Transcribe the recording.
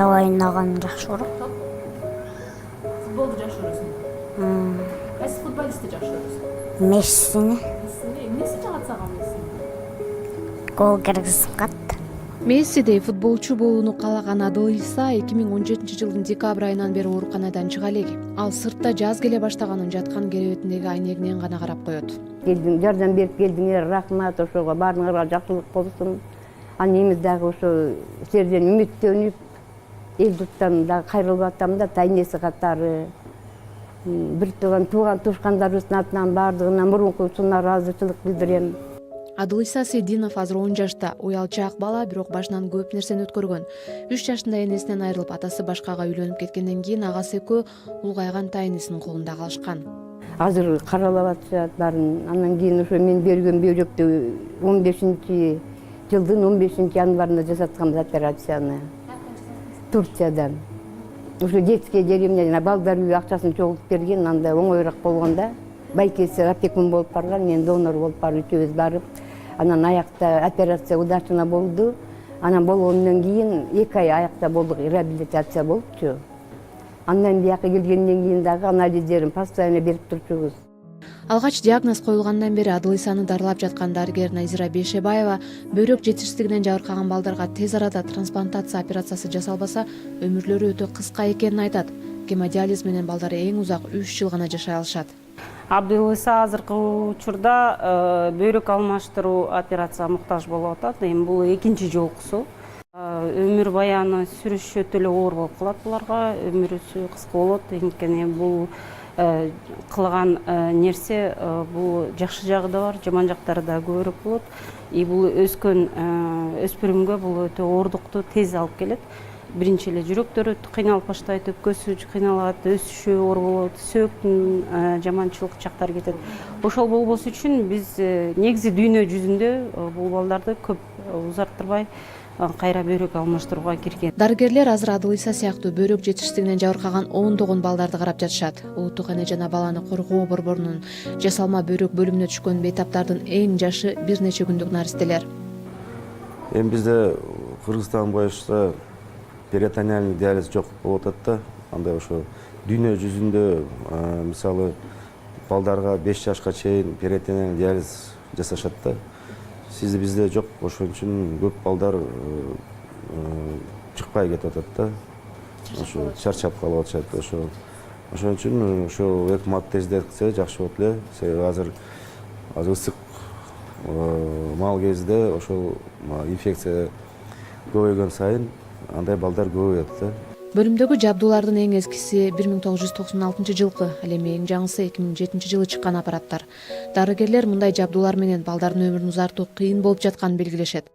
топ ойногон жакшы көрөм. Футболду жакшы көрөсүң. Кайсы футболистти жакшы көрөсүң? Мессини Эмнеси жагат сага Мессини? гол киргизип катты. Мессидей футболчу болууну каалаган Адылиса 2017-жылдын декабрь айынан бери ооруканадан чыга элек. Ал сыртта жаз келе баштаганын жаткан керебетиндеги айнегинен гана карап коет. Келдиң, жардам берип келдиңер, рахмат, ошого баарыңарга жакшылык болсун. Анан эми дагы ошо силерден үмүттөнүп, эл журттан дагы кайрылып атам да, тайнеси катары. Бир тууган тушкандарыбыздын атынан баардыгына мурунку ыраазычылык билдирем. Адылиса Сейдинов азыр 10 жашта, уялчаак бала, бирок башынан көп нерсени өткөргөн. 3 жашында энесинен айрылып, атасы башкага үйлөнүп кеткенден кийин агасы экөө улгайган тайнесинин колунда калышкан. Азыр каралап атышат баарын. Андан кийин ошо мен берген бөйрөктү 15-жылдын 15-январында жасатканбыз операцияны. Турциядан. Ошо детский деревня жана балдар үйү акчасын чогултуп берген, анда оңоюраак болгондо байкеси опекун болуп барган, мен донор болуп барып үчөөбүз барып, анан аякта операция удачно болду. Анан болгондон кийин 2 ай аякта болдук, реабилитация болупчу. Андан бияка келгенден кийин дагы анализдерин постоянно берип турчубуз. Алгач диагноз коюлгандан бери Адылисаны дарылап жаткан дарыгер Назира Бейшебаева бөйрөк жетишсиздигинен жабыркаган балдарга тез арада трансплантация операциясы жасалбаса, өмүрлөрү өтө кыска экенин айтат. Гемодиализ менен балдар эң узак 3 жыл гана жашай алышат. Абдылыса азыркы учурда бөйрөк алмаштыруу операцияга муктаж болуп атат. Эми бул экинчи жолкусу. Өмүр баяны сүрүш өтө эле оор болуп калат буларга, өмүрүсү кыска болот. Анткени бул кылган нерсе бул жакшы жагы да бар, жаман жактары да көбүрөөк болот. Бул өскөн өспүрүмгө бул өтө оордукту тез алып келет. Биринчи эле жүрөктөрү кыйналып баштайт, өпкөсү кыйналат, өсүшү оор болот, сөөктүн жаманчылык жактары кетет. Ошол болбосу үчүн биз негизи дүйнө жүзүндө бул балдарды көп узарттырбай кайра бөйрөк алмаштырууга кирген. Дарыгерлер азыр Адылиса сыяктуу бөйрөк жетишсиздигинен жабыркаган 10 балдарды карап жатышат. Улуттук эне жана баланы коргоо борборунун жасалма бөйрөк бөлүмүнө түшкөн бейтаптардын эң жашы бир нече күндүк наристелер. Эми бизде Кыргызстан боюнча перитонеальный диализ жок болуп атат да. Андай ошо дүйнө жүзүндө мисалы балдарга 5 жашка чейин перитонеальный диализ жасашат да. Сизде бизде жок, ошон үчүн көп балдар чыкпай кетип атат да. Ошо чарчап калып атышат. Ошон үчүн ошо өкмөт тездетсе жакшы болот эле. Себеби азыр ысык мал кезде ошол инфекция көбөйгөн сайын андай балдар көбөйөт да. Бөлүмдөгү жабдуулардын эң эскиси 1996-жылкы, ал эми эң жаңысы 2007-жылы чыккан аппараттар. Дарыгерлер мындай жабдуулар менен балдардын өмүрүн узартуу кыйын болуп жатканын белгилешет.